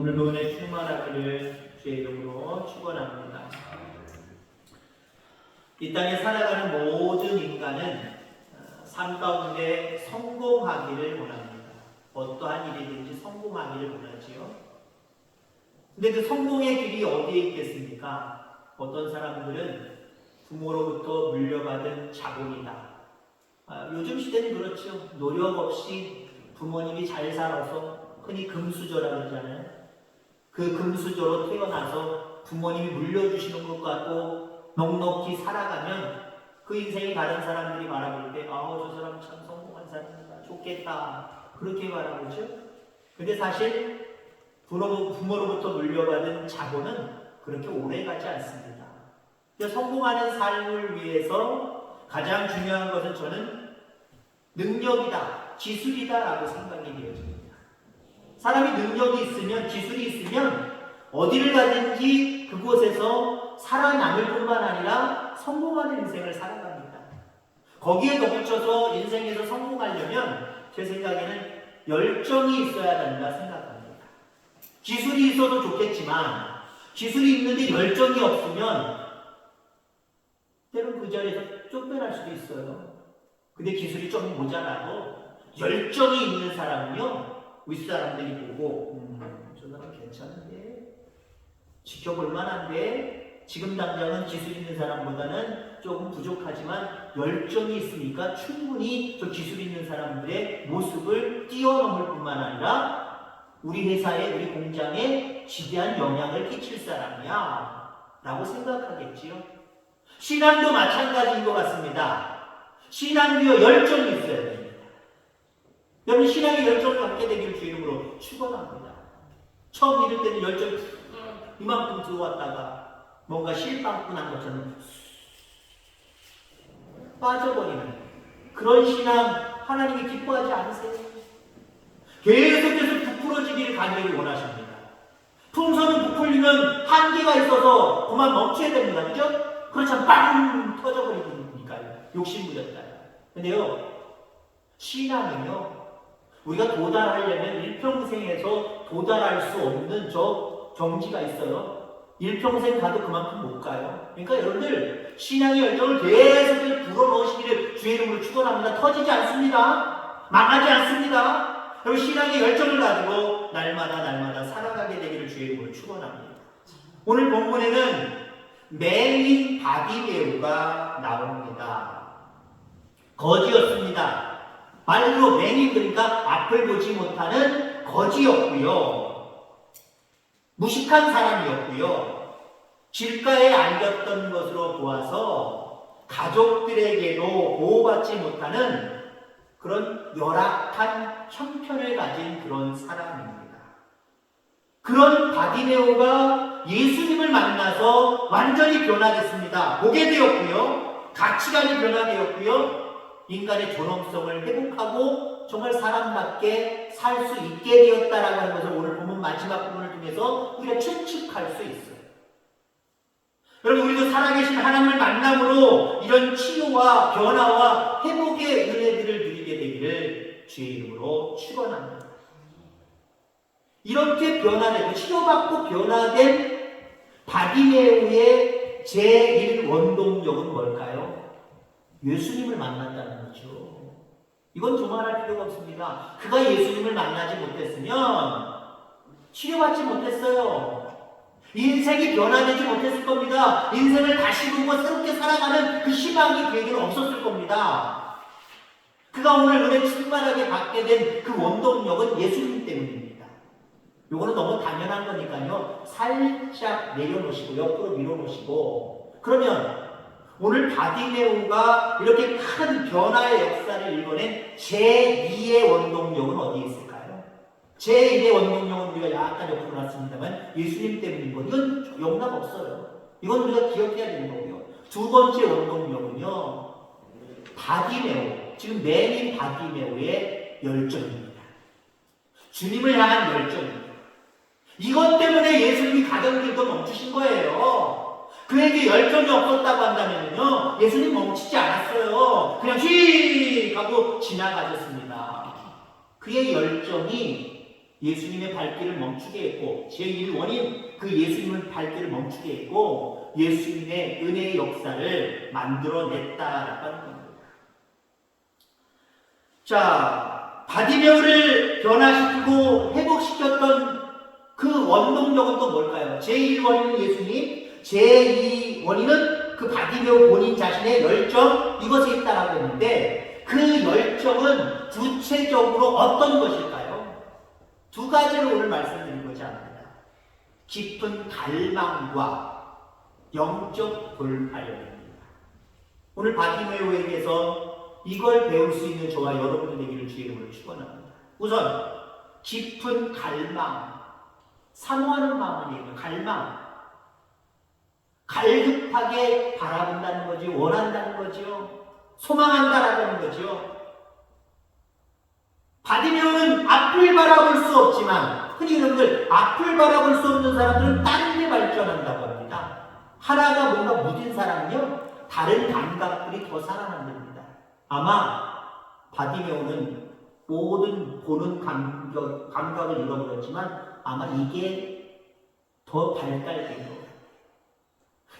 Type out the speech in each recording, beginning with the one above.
오늘도 은혜 충만하기를 주의 이름으로 축원합니다. 이 땅에 살아가는 모든 인간은 삶 가운데 성공하기를 원합니다. 어떠한 일이든지 성공하기를 원하지요. 근데 그 성공의 길이 어디에 있겠습니까? 어떤 사람들은 부모로부터 물려받은 자본이다. 요즘 시대는 그렇죠. 노력 없이 부모님이 잘 살아서 흔히 금수저라고 그러잖아요. 그 금수저로 태어나서 부모님이 물려주시는 것 같고 넉넉히 살아가면 그 인생이 다른 사람들이 바라볼 때 저 사람 참 성공한 사람이다. 좋겠다. 그렇게 바라보죠. 근데 사실 부모로부터 물려받은 자본은 그렇게 오래 가지 않습니다. 성공하는 삶을 위해서 가장 중요한 것은 저는 능력이다, 기술이다라고 생각이 되어집니다. 사람이 능력이 있으면, 기술이 있으면 어디를 가든지 그곳에서 살아남을 뿐만 아니라 성공하는 인생을 살아갑니다. 거기에 덧붙여서 인생에서 성공하려면 제 생각에는 열정이 있어야 된다 생각합니다. 기술이 있어도 좋겠지만 기술이 있는데 열정이 없으면 때론 그 자리에서 쫓겨날 수도 있어요. 근데 기술이 좀 모자라도 열정이 있는 사람은요, 윗사람들이 보고 저 사람 괜찮은데, 지켜볼 만한데, 지금 당장은 기술 있는 사람보다는 조금 부족하지만 열정이 있으니까 충분히 저 기술 있는 사람들의 모습을 뛰어넘을 뿐만 아니라 우리 회사에, 우리 공장에 지대한 영향을 끼칠 사람이야 라고 생각하겠지요. 신앙도 마찬가지인 것 같습니다. 신앙도요, 열정이 있어야 됩니다. 여러분, 신앙의 열정을 갖게 되기를 주 이름으로 축원합니다. 처음 믿을 때는 열정이 이만큼 들어왔다가 뭔가 실망꾼 한 것처럼 빠져버리는 그런 신앙 하나님이 기뻐하지 않으세요? 계속해서 부풀어지기를 간절히 원하십니다. 풍선은 부풀리면 한계가 있어서 그만 멈춰야 됩니다. 그죠? 그렇지만 빵 터져버리니까요. 욕심부렸다. 근데요, 신앙은요, 우리가 도달하려면 일평생에서 도달할 수 없는 저 경지가 있어요. 일평생 가도 그만큼 못 가요. 그러니까 여러분들 신앙의 열정을 계속 불어넣으시기를 주의 이름으로 축원합니다. 터지지 않습니다. 망하지 않습니다. 여러분, 신앙의 열정을 가지고 날마다 살아가게 되기를 주의 이름으로 축원합니다. 오늘 본문에는 메인 바디 배우가 나옵니다. 거지였습니다. 말로 맹인, 그러니까 앞을 보지 못하는 거지였고요. 무식한 사람이었고요. 길가에 앉았던 것으로 보아서 가족들에게도 보호받지 못하는 그런 열악한 형편을 가진 그런 사람입니다. 그런 바디메오가 예수님을 만나서 완전히 변화됐습니다. 보게 되었고요. 가치관이 변화되었고요. 인간의 존엄성을 회복하고 정말 사람답게 살 수 있게 되었다라고 하는 것을 오늘 본문 마지막 부분을 통해서 우리가 추측할 수 있어요. 여러분, 우리도 살아계신 하나님을 만남으로 이런 치유와 변화와 회복의 은혜들을 누리게 되기를 주의 이름으로 축원합니다. 이렇게 변화되고 치료받고 변화된 바디메오의 제1원동력은 뭘까요? 예수님을 만난다는 거죠. 이건 두말할 필요가 없습니다. 그가 예수님을 만나지 못했으면 치료받지 못했어요. 인생이 변화되지 못했을 겁니다. 인생을 다시 보고 새롭게 살아가는 그 희망이 그에게는 없었을 겁니다. 그가 오늘 은혜 충만하게 받게 된 그 원동력은 예수님 때문입니다. 요거는 너무 당연한 거니까요. 살짝 내려놓으시고 옆으로 밀어놓으시고, 그러면 오늘 바디메오가 이렇게 큰 변화의 역사를 일궈낸 제2의 원동력은 어디에 있을까요? 제1의 원동력은 우리가 약간 옆으로 놨습니다만 예수님 때문인 것, 이건 용납 없어요. 이건 우리가 기억해야 되는 거고요. 두 번째 원동력은요, 바디메오, 지금 맨인 바디메오의 열정입니다. 주님을 향한 열정입니다. 이것 때문에 예수님이 가던 길도 멈추신 거예요. 그에게 열정이 없었다고 한다면요, 예수님 멈추지 않았어요. 그냥 휙 하고 지나가셨습니다. 그의 열정이 예수님의 발길을 멈추게 했고, 제1원인 그 예수님의 발길을 멈추게 했고 예수님의 은혜의 역사를 만들어냈다라고 하는 겁니다. 자, 바디메오를 변화시키고 회복시켰던 그 원동력은 또 뭘까요? 제1원인은 예수님, 제2원인은 그 바디메오 본인 자신의 열정, 이것에 있다라고 했는데 그 열정은 구체적으로 어떤 것일까요? 두 가지를 오늘 말씀드리고자 합니다. 깊은 갈망과 영적 돌파력입니다. 오늘 바디메오에게서 이걸 배울 수 있는 저와 여러분이 되기를 주의 이름으로 축원합니다. 우선 깊은 갈망, 사모하는 마음을 얘기해요. 갈망, 갈급하게 바라본다는 거지, 원한다는 거죠. 소망한다라고 하는 거죠. 바디메오는 앞을 바라볼 수 없지만 흔히 여러분들 앞을 바라볼 수 없는 사람들은 다른 데 발전한다고 합니다. 하나가 뭔가 무딘 사람은요 다른 감각들이 더 살아난답니다. 아마 바디메오는 모든 보는 감각을 잃어버렸지만 아마 이게 더 발달된 거예요.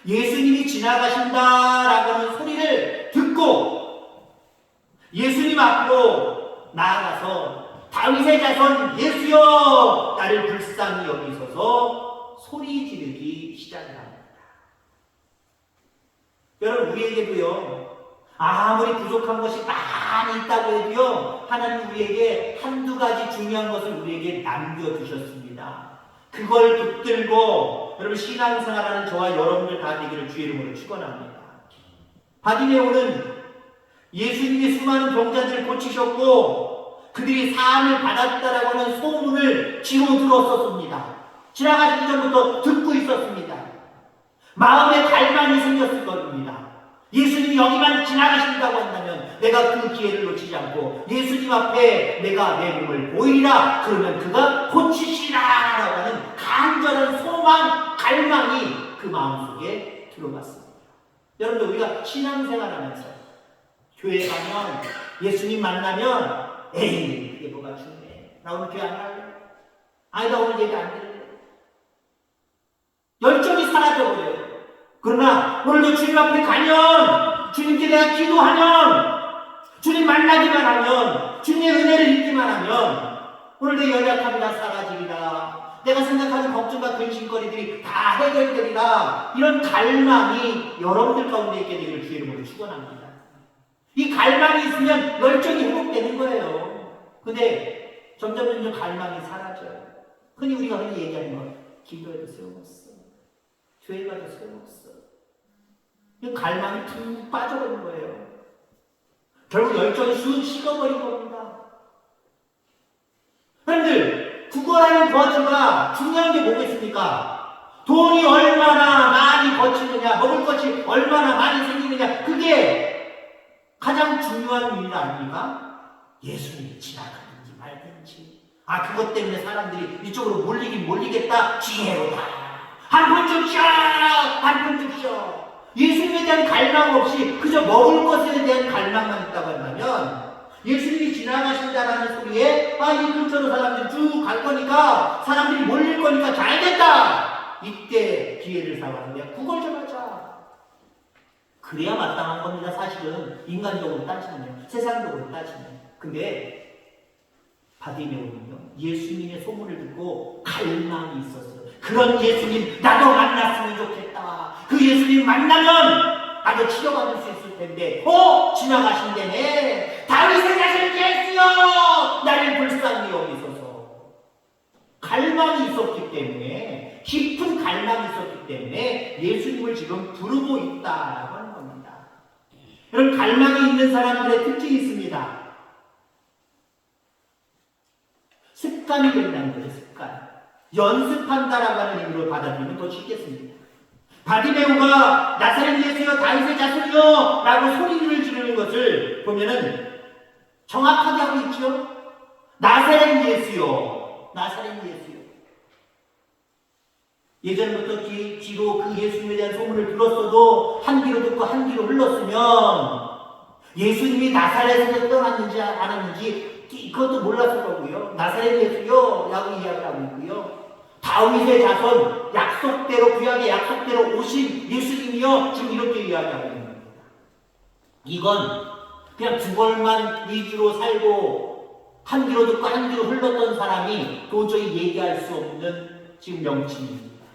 예수님이 지나가신다라고 하는 소리를 듣고 예수님 앞으로 나아가서 다윗의 자손 예수여 나를 불쌍히 여기소서 소리 지르기 시작합니다. 여러분 우리에게도요 아무리 부족한 것이 많이 있다고 해도요 하나님 우리에게 한두 가지 중요한 것을 우리에게 남겨주셨습니다. 그걸 붙들고 여러분 신앙생활하는 저와 여러분들 다 되기를 주의 이름으로 축원합니다. 바디메오는 예수님이 수많은 병자들을 고치셨고 그들이 사함을 받았다라고 하는 소문을 귀로 들었었습니다. 지나가시기 전부터 듣고 있었습니다. 마음에 갈망이 생겼을 겁니다. 예수님이 여기만 지나가신다고 한다면 내가 그 기회를 놓치지 않고 예수님 앞에 내가 내 몸을 보이리라 그러면 그가 고치시라 라고 하는 간절한 소망, 갈망이 그 마음속에 들어갔습니다. 여러분들 우리가 신앙생활하면서 교회 가면 예수님 만나면 에이 그게 뭐가 중요해 나 오늘 교회 안 갈래? 아니 나 오늘 얘기 안 들을래? 열정이 사라져버려요. 그러나 오늘도 주님 앞에 가면 주님께 내가 기도하면 주님 만나기만 하면 주님의 은혜를 입기만 하면 오늘 내 연약함이 다 사라지리라. 내가 생각하는 걱정과 근심거리들이 다 해결되리라. 이런 갈망이 여러분들 가운데 있게 되기를 주의 이름으로 축원합니다. 이 갈망이 있으면 열정이 회복되는 거예요. 근데 점점 갈망이 사라져요. 흔히 얘기하는 거 기도해도 소용없어. 교회 가도 소용없어. 이 갈망이 툭 빠져버린 거예요. 결국 열정이 쑥 식어버린 겁니다. 여러분들 구걸하는 거지가 중요한 게 뭐겠습니까? 돈이 얼마나 많이 거치느냐, 먹을 것이 얼마나 많이 생기느냐, 그게 가장 중요한 일 아닙니까? 예수님이 지나가든지 말든지. 그것 때문에 사람들이 이쪽으로 몰리겠다. 지혜로다. 한 푼 줍쇼! 한 푼 줍쇼! 예수님에 대한 갈망 없이 그저 먹을 것에 대한 갈망만 있다고 한다면 예수님이 지나가신다라는 소리에 이 근처로 사람들이 쭉 갈 거니까 사람들이 몰릴 거니까 잘됐다! 이때 기회를 삼았는데 그걸 좀 하자. 그래야 마땅한 겁니다. 사실은 인간적으로 따지면 세상적으로 따지면. 근데 바디메오는요 예수님의 소문을 듣고 갈망이 있었어요. 그런 예수님 나도 만났으면 좋겠다. 그 예수님 만나면 나도 치료받을 수 있을 텐데 지나가신다네. 다윗의 자손 예수여 나를 불쌍히 여기소서. 갈망이 있었기 때문에 깊은 갈망이 있었기 때문에 예수님을 지금 부르고 있다라고 하는 겁니다. 여러분 갈망이 있는 사람들의 특징이 있습니다. 습관이 된다는 거예요. 습관. 연습한다라고 하는 의미로 받아들이면 더 쉽겠습니다. 바디메오가 나사렛 예수여 다윗의 자손이여 라고 소리를 지르는 것을 보면은 정확하게 하고 있죠. 나사렛 예수여, 나사렛 예수여. 예전부터 귀로 그 예수님에 대한 소문을 들었어도 한 귀로 듣고 한 귀로 흘렀으면 예수님이 나사렛에서 떠났는지 안 왔는지 그것도 몰랐을 거고요. 나사렛 예수요 라고 이야기를 하고 있고요. 다윗의 자손, 약속대로 구약의 약속대로 오신 예수님이요 지금 이렇게 이야기하고 있는 겁니다. 이건 그냥 구걸만 위주로 살고 한 귀로 듣고 한 귀로 흘렀던 사람이 도저히 얘기할 수 없는 지금 명칭입니다.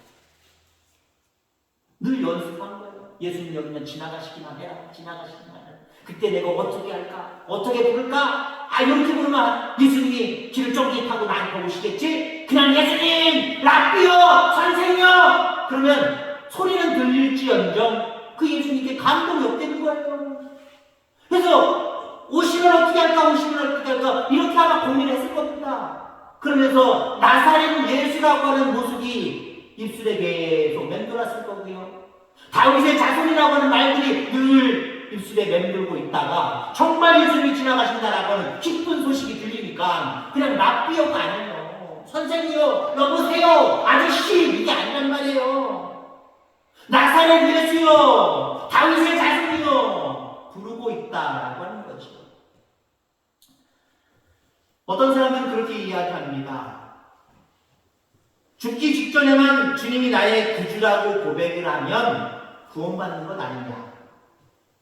늘 연습한 거예요. 예수님 여기면 지나가시기만 해라. 지나가시기만 해라. 그때 내가 어떻게 할까? 어떻게 부를까? 이렇게 부르면 예수님이 길을 쫑깃하고 나한테 오시겠지? 그냥 예수님! 랍비요! 선생이요! 그러면 소리는 들릴지언정 그 예수님께 감동이 없다는 거예요. 그래서 오시면 어떻게 할까? 오시면 어떻게 할까? 이렇게 아마 고민했을 겁니다. 그러면서 나사렛 예수라고 하는 모습이 입술에 계속 맴돌았을 거고요. 다윗의 자손이라고 하는 말들이 늘 입술에 맴돌고 있다가 정말 예수님이 지나가신다라고 하는 기쁜 소식이 들리니까 그냥 랍비요가 아니에요. 선생님이요, 여보세요, 아저씨 이게 아니란 말이에요. 나사렛 예수요, 다윗의 자손이요 부르고 있다라고 하는 거죠. 어떤 사람은 그렇게 이야기합니다. 죽기 직전에만 주님이 나의 구주라고 고백을 하면 구원받는 건 아니냐.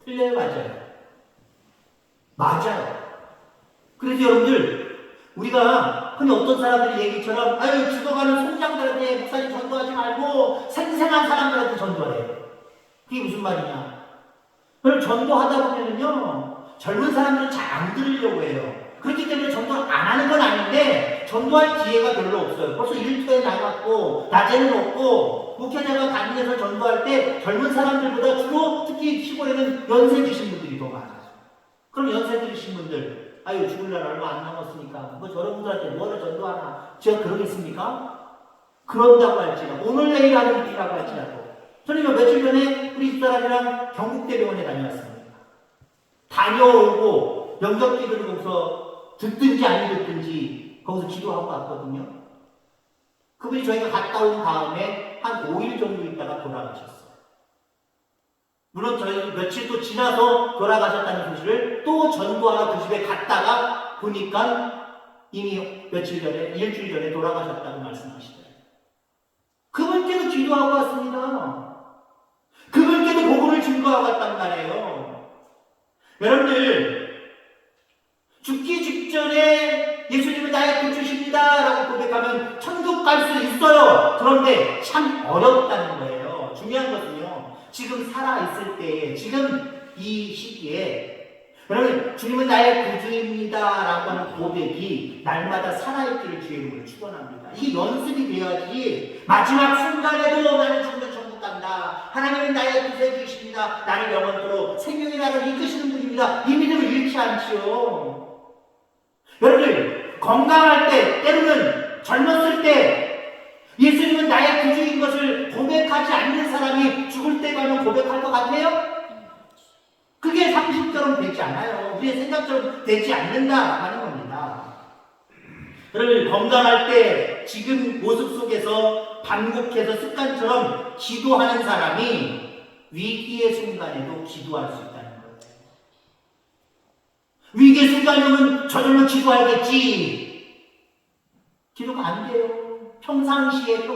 틀려요, 맞아요. 그래서 여러분들, 우리가 흔히 어떤 사람들이 얘기처럼 죽어가는 송장들한테 목사님 전도하지 말고 생생한 사람들한테 전도하래요. 그게 무슨 말이냐. 그걸 전도하다 보면은요, 젊은 사람들은 잘 안 들으려고 해요. 그렇기 때문에 전도를 안 하는 건 아닌데 전도할 기회가 별로 없어요. 벌써 일터에 나갔고 낮에는 없고 목회자가 다니면서 전도할 때 젊은 사람들보다 주로 특히 시골에는 연세 드신 분들이 더 많아요. 그럼 연세 드신 분들 죽을 날 얼마 안 남았으니까 뭐 저런 분들한테 뭐를 전도하나 제가 그러겠습니까? 그런다고 할지라도 오늘 내일 하는 일이라고 할지라도 저는 며칠 전에 우리 집사람이랑 경북대병원에 다녀왔습니다. 다녀오고 영접 기도를 거기서 듣든지 안 듣든지 거기서 기도하고 왔거든요. 그분이 저희가 갔다 온 다음에 한 5일 정도 있다가 돌아가셨어요. 물론 저희 며칠 또 지나서 돌아가셨다는 소식을 또 전도하러 그 집에 갔다가 보니까 이미 며칠 전에, 일주일 전에 돌아가셨다고 말씀하시더라고요. 그분께도 기도하고 왔습니다. 그분께도 복음을 증거하고 왔단 말이에요. 여러분들, 죽기 직전에 예수님은 나의 구주십니다 라고 고백하면 천국 갈 수 있어요. 그런데 참 어렵다는 거예요. 중요한 것은요, 지금 살아있을 때에, 지금 이 시기에 여러분, 주님은 나의 구주입니다 라고 하는 고백이 날마다 살아있기를 주의 이름으로 축원합니다. 이게 연습이 되어야지 마지막 순간에도 나는 죽으면 천국 간다, 하나님은 나의 구세주이십니다, 나를 영원토록 생명의 나라를 이끄시는 분입니다, 이 믿음을 잃지 않지요. 여러분들, 건강할 때, 때로는 젊었을 때 예수님은 나의 구주인 것을 고백하지 않는 사람이 죽을 때 가면 고백할 것 같아요? 그게 상식처럼 되지 않아요. 우리의 생각처럼 되지 않는다라고 하는 겁니다. 여러분, 건강할 때 지금 모습 속에서 반복해서 습관처럼 기도하는 사람이 위기의 순간에도 기도할 수 있다는 거예요. 위기의 순간이면 저절로 기도하겠지. 기도가 안 돼요. 평상시에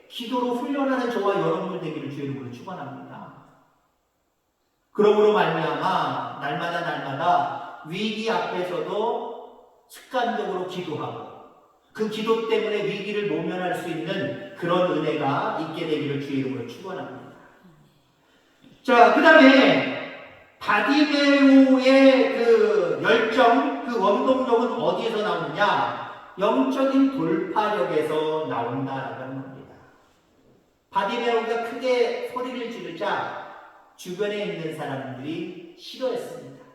기도로 훈련하는 저와 여러분들 되기를 주의 이름으로 축원합니다. 그러므로 말미암아 날마다 위기 앞에서도 습관적으로 기도하고 그 기도 때문에 위기를 모면할 수 있는 그런 은혜가 있게 되기를 주의 이름으로 축원합니다. 자, 그 다음에 바디메오의 그 열정, 그 원동력은 어디에서 나오느냐? 영적인 돌파력에서 나온다라고 하는 겁니다. 바디메오가 크게 소리를 지르자 주변에 있는 사람들이 싫어했습니다.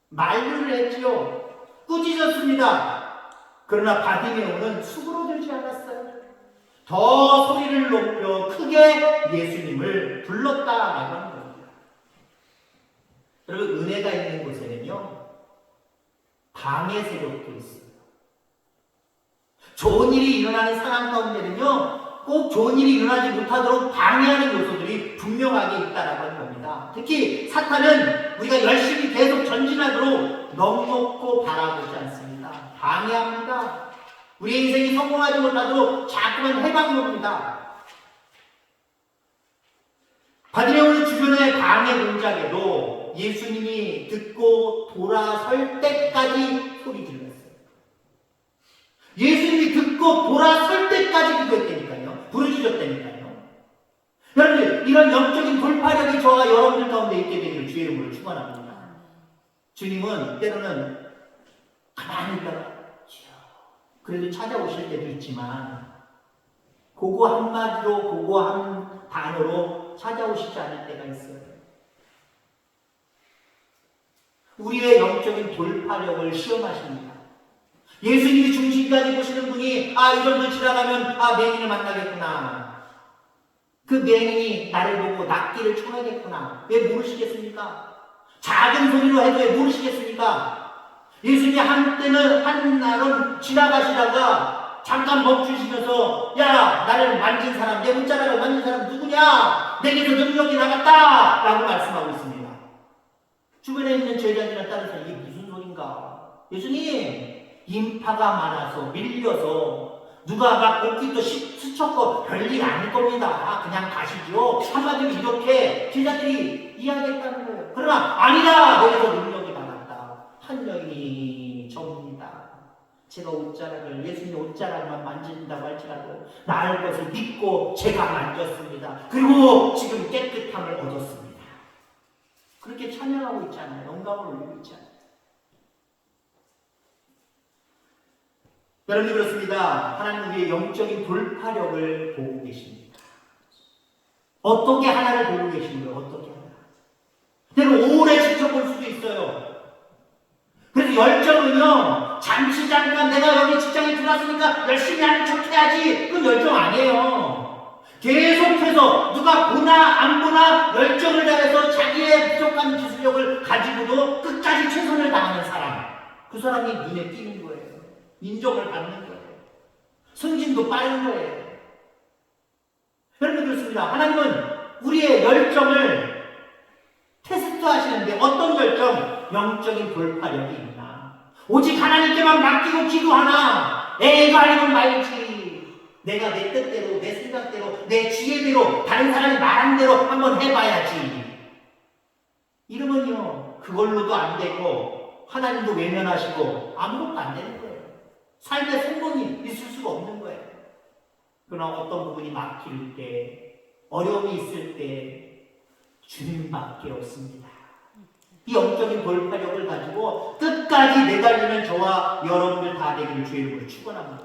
만류를 했지요. 꾸짖었습니다. 그러나 바디메오는 수그러들지 않았어요. 더 소리를 높여 크게 예수님을 불렀다라고 하는 겁니다. 여러분, 은혜가 있는 곳에는요, 방해 세력도 있어요. 좋은 일이 일어나는 상황 가운데는요, 꼭 좋은 일이 일어나지 못하도록 방해하는 요소들이 분명하게 있다라고 하는 겁니다. 특히 사탄은 우리가 열심히 계속 전진하도록 넉넉고 바라보지 않습니다. 방해합니다. 우리 인생이 성공하지 못하도록 자꾸만 해방합니다. 바디메오는 주변의 방해 공작에도 예수님이 듣고 돌아설 때까지 소리 질렀어요. 예수님이 듣고 돌아설 때까지 기도했다니까요. 부르짖었다니까요. 여러분, 이런 영적인 돌파력이 저와 여러분들 가운데 있게 되기를 주의 이름으로 축원합니다. 주님은 때로는 가만히 있다가 그래도 찾아오실 때도 있지만 그거 한마디로 그거 한 단어로 찾아오시지 않을 때가 있어요. 우리의 영적인 돌파력을 시험하십니다. 예수님이 중심까지 보시는 분이 이 정도 지나가면 맹인을 만나겠구나. 그 맹인이 나를 보고 낫기를 청하겠구나. 왜 모르시겠습니까? 작은 소리로 해도 왜 모르시겠습니까? 예수님이 한 날은 지나가시다가 잠깐 멈추시면서 야, 나를 만진 사람, 내 옷자락을 만진 사람 누구냐? 내게서 능력이 나갔다! 라고 말씀하고 있습니다. 주변에 있는 제자들이나 다른 사람, 이게 무슨 소린가? 예수님, 인파가 많아서 밀려서 누가 막 옷깃도 스쳤고 별일 아닐 겁니다. 그냥 가시죠. 한마디로 이렇게 제자들이 이야기했다는 거예요. 그러나 아니다! 내게서 능력이 나갔다. 한 여인이 접니다. 제가 옷자락을, 예수님의 옷자락만 만진다고 할지라도 나을 것을 믿고 제가 만졌습니다. 그리고 지금 깨끗함을 얻었습니다. 그렇게 찬양하고 있잖아요. 영광을 올리고 있잖아요. 여러분, 그렇습니다. 하나님 우리의 영적인 돌파력을 보고 계십니다. 어떻게 하나를 보고 계신 거예요? 어떻게 하나? 때로 오래 지켜볼 수도 있어요. 그래서 열정은요, 잠깐 내가 여기 직장에 들어왔으니까 열심히 하는 척 해야지. 그건 열정 아니에요. 계속해서 누가 보나 안 보나 열정을 다해서 자기의 부족한 기술력을 가지고도 끝까지 최선을 다하는 사람. 그 사람이 눈에 띄는 거예요. 인정을 받는 거예요. 승진도 빠른 거예요. 여러분, 그렇습니다. 하나님은 우리의 열정을 테스트 하시는데 어떤 열정? 영적인 돌파력이 있나? 오직 하나님께만 맡기고 기도하나? 이거 아니면 말지. 내가 내 뜻대로, 내 생각대로, 내 지혜대로, 다른 사람이 말한 대로 한번 해봐야지. 이러면요, 그걸로도 안 되고 하나님도 외면하시고 아무것도 안 되는 거예요. 삶에 성공이 있을 수가 없는 거예요. 그러나 어떤 부분이 막힐 때, 어려움이 있을 때 주님밖에 없습니다. 이 영적인 돌파력을 가지고 끝까지 내달리는 저와 여러분들 다 되기를 주의 이름으로 축원합니다.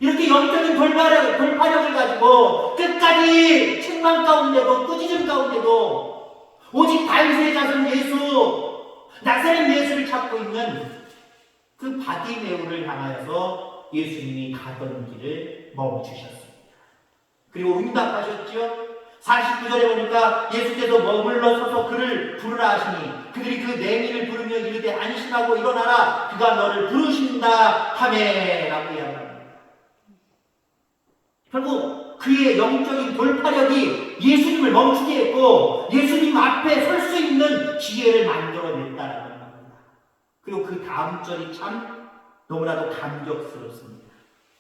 이렇게 영적인 돌파력을 가지고 끝까지 책망 가운데도 꾸짖음 가운데도 오직 다윗의 자손 예수, 나사렛 예수를 찾고 있는 그 바디메오를 향하여서 예수님이 가던 길을 멈추셨습니다. 그리고 응답하셨죠. 49절에 보니까 예수께서 머물러 서서 그를 부르라 하시니 그들이 그 맹인을 부르며 이르되 안심하고 일어나라 그가 너를 부르신다 하매 라고 이야기합니다. 결국 그의 영적인 돌파력이 예수님을 멈추게 했고 예수님 앞에 설 수 있는 기회를 만들어냈다라는 겁니다. 그리고 그 다음 절이 참 너무나도 감격스럽습니다.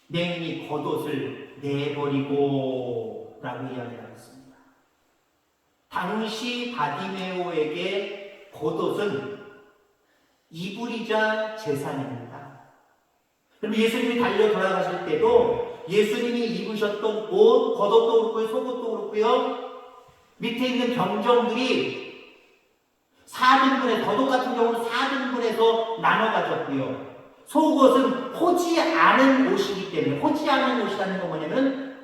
맹인이 겉옷을 내버리고 라고 이야기하고 있습니다. 당시 바디메오에게 겉옷은 이불이자 재산입니다. 그럼 예수님이 달려 돌아가실 때도 예수님이 입으셨던 옷, 겉옷도 그렇고요, 속옷도 그렇고요, 밑에 있는 병정들이 4등분에, 겉옷 같은 경우는 4등분해서 나눠 가졌고요. 속옷은 호지 않은 옷이기 때문에, 호지 않은 옷이라는 건 뭐냐면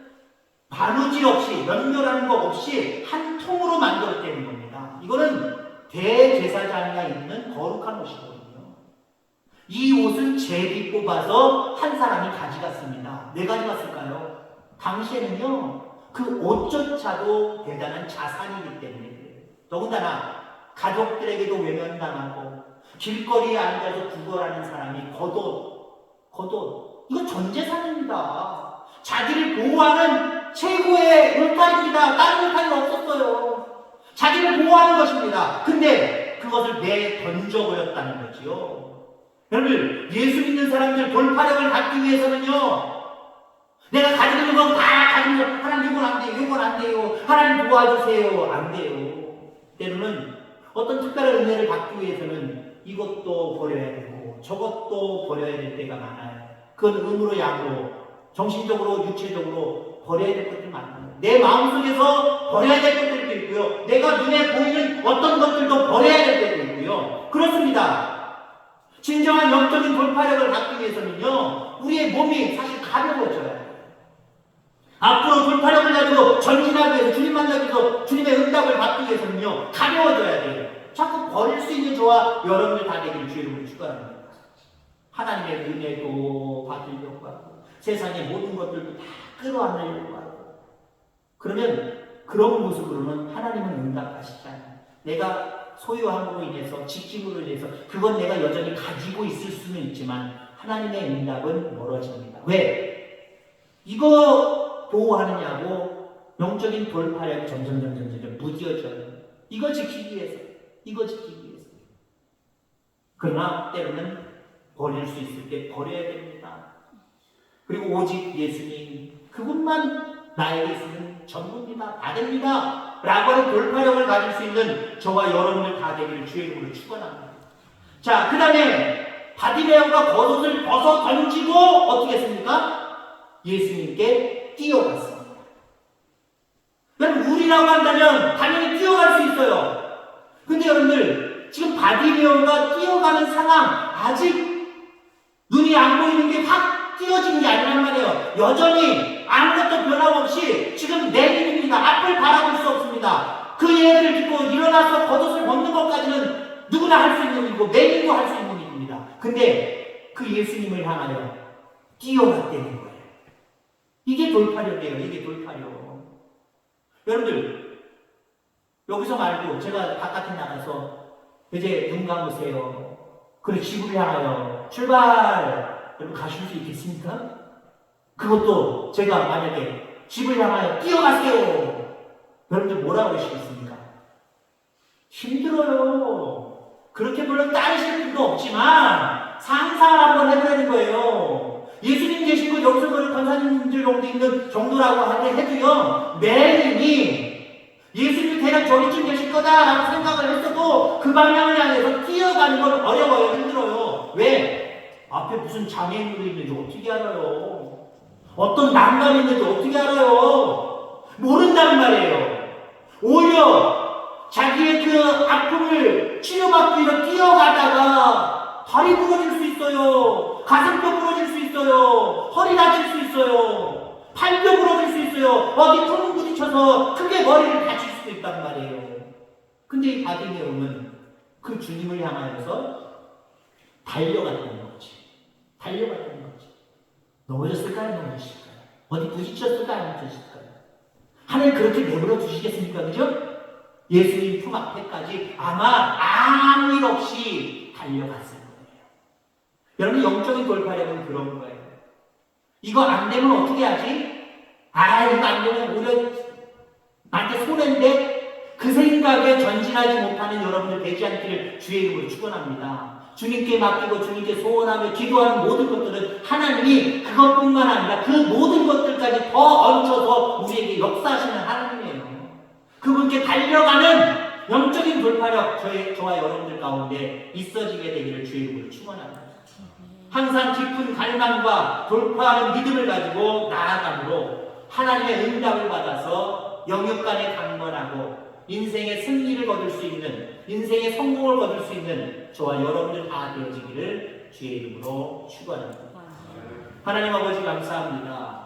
바느질 없이, 연결하는 거 없이 한 통으로 만들었다는 겁니다. 이거는 대제사장이 입는 거룩한 옷이거든요. 이 옷은 제비 뽑아서 한 사람이 가져갔습니다. 왜 가져갔을까요? 당시에는요, 그 옷조차도 대단한 자산이기 때문에 그래요. 더군다나 가족들에게도 외면당하고 길거리에 앉아서 구걸하는 사람이 겉옷, 이거 전 재산입니다. 자기를 보호하는 돌팔입니다. 다른 돌팔이 없었어요. 자기를 보호하는 것입니다. 근데 그것을 내던져버렸다는 거지요. 여러분, 예수 믿는 사람들 돌파력을 갖기 위해서는요, 내가 가지고 있는 건 다 가지고 하나님 이건 안 돼요, 이건 안 돼요, 하나님 도와주세요, 안 돼요. 때로는 어떤 특별한 은혜를 받기 위해서는 이것도 버려야 되고 저것도 버려야 될 때가 많아요. 그건 음으로 양으로 정신적으로 육체적으로 버려야 될 것들이 많아요. 내 마음속에서 버려야 될 것들도 있고요, 내가 눈에 보이는 어떤 것들도 버려야 될 때도 있고요. 그렇습니다. 진정한 영적인 돌파력을 갖기 위해서는요, 우리의 몸이 사실 가벼워져야 돼요. 앞으로 돌파력을 가지고 전진하기 위해서, 주님 만나기 위해서, 주님의 응답을 받기 위해서는요, 가벼워져야 돼요. 자꾸 버릴 수 있는 저와 여러분들 다 되기를 주의 이름으로 축원합니다. 하나님의 은혜도 받으려고 하고 세상의 모든 것들도 다 끌어안으려고 하고, 그러면 그런 모습으로는 하나님은 응답하시지 않아요. 내가 소유함으로 인해서, 직짐으로 인해서 그건 내가 여전히 가지고 있을 수는 있지만 하나님의 응답은 멀어집니다. 왜? 이거 보호하느냐고 영적인 돌파력이 점점 무뎌져요. 이거 지키기 위해서, 이거 지키기 위해서. 그러나 때로는 버릴 수 있을 때 버려야 됩니다. 그리고 오직 예수님, 그분만 나에게 있으면 전부입니다, 다 됩니다 라고 하는 돌파력을 가질 수 있는 저와 여러분들 다 되기를 주의 이름으로 축원합니다. 자, 그 다음에 바디메오가 겉옷을 벗어 던지고 어떻게 했습니까? 예수님께 뛰어갔습니다. 여러분, 우리라고 한다면 당연히 뛰어갈 수 있어요. 근데 여러분들, 지금 바디메오가 뛰어가는 상황, 아직 눈이 안 보이는 게 확 뛰어진 게 아니란 말이에요. 여전히 아무것도 변함없이 지금 내림입니다. 앞을 바라볼 수 없습니다. 그 예를 듣고 일어나서 겉옷을 벗는 것까지는 누구나 할 수 있는 일이고 매일도 할 수 있는 일입니다. 근데 그 예수님을 향하여 뛰어갔다는 거예요. 이게 돌파력이에요. 이게 돌파력. 여러분들, 여기서 말고 제가 바깥에 나가서 이제 눈 감으세요. 그리고 집을 향하여 출발! 여러분 가실 수 있겠습니까? 그것도 제가 만약에 집을 향하여 뛰어가세요! 여러분들 뭐라 그러시겠습니까? 힘들어요. 그렇게 물론 따르실 필요도 없지만 상상을 한번 해보라는 거예요. 예수님 계시고 여기서 그 권사님들 정도 있는 정도라고 해도요, 매일이 예수님이 대략 저기쯤 계실 거다라고 생각을 했어도 그 방향을 향해서 뛰어가는 건 어려워요. 힘들어요. 왜? 앞에 무슨 장애물이 있는지 어떻게 알아요? 어떤 난감이 있는지 어떻게 알아요? 모른다는 말이에요. 오히려 자기의 그 아픔을 치료받기 위해서 뛰어가다가 다리 부러질 수 있어요. 가슴뼈 부러질 수 있어요. 허리 다칠 수 있어요. 팔뼈 부러질 수 있어요. 어디 통 부딪혀서 크게 머리를 다칠 수도 있단 말이에요. 근데 이 바디메오는 그 주님을 향하여서 달려갔다는 거지. 달려갔다는 거지. 넘어졌을까요? 넘어졌을까요? 어디 부딪혔을까요? 안 부딪혔을까요? 하늘 그렇게 내버려 두시겠습니까? 그죠? 예수님 품 앞에까지 아마 아무 일 없이 달려갔을 거예요. 여러분, 영적인 돌파력은 그런 거예요. 이거 안 되면 어떻게 하지? 이거 안 되면 오히려 나한테 손해인데? 그 생각에 전진하지 못하는 여러분들 되지 않기를 주의 이름으로 축원합니다. 주님께 맡기고 주님께 소원하며 기도하는 모든 것들은 하나님이 그것뿐만 아니라 그 모든 것들까지 더 얹혀서 우리에게 역사하시는 하나님이에요. 그분께 달려가는 영적인 돌파력 저와 여러분들 가운데 있어지게 되기를 주의 이름으로 축원합니다. 항상 깊은 갈망과 돌파하는 믿음을 가지고 나아감으로 하나님의 응답을 받아서 영육간에 강건하고 인생의 승리를 거둘 수 있는, 인생의 성공을 거둘 수 있는 저와 여러분들 다 되어지기를 주의 이름으로 축원합니다. 하나님 아버지 감사합니다.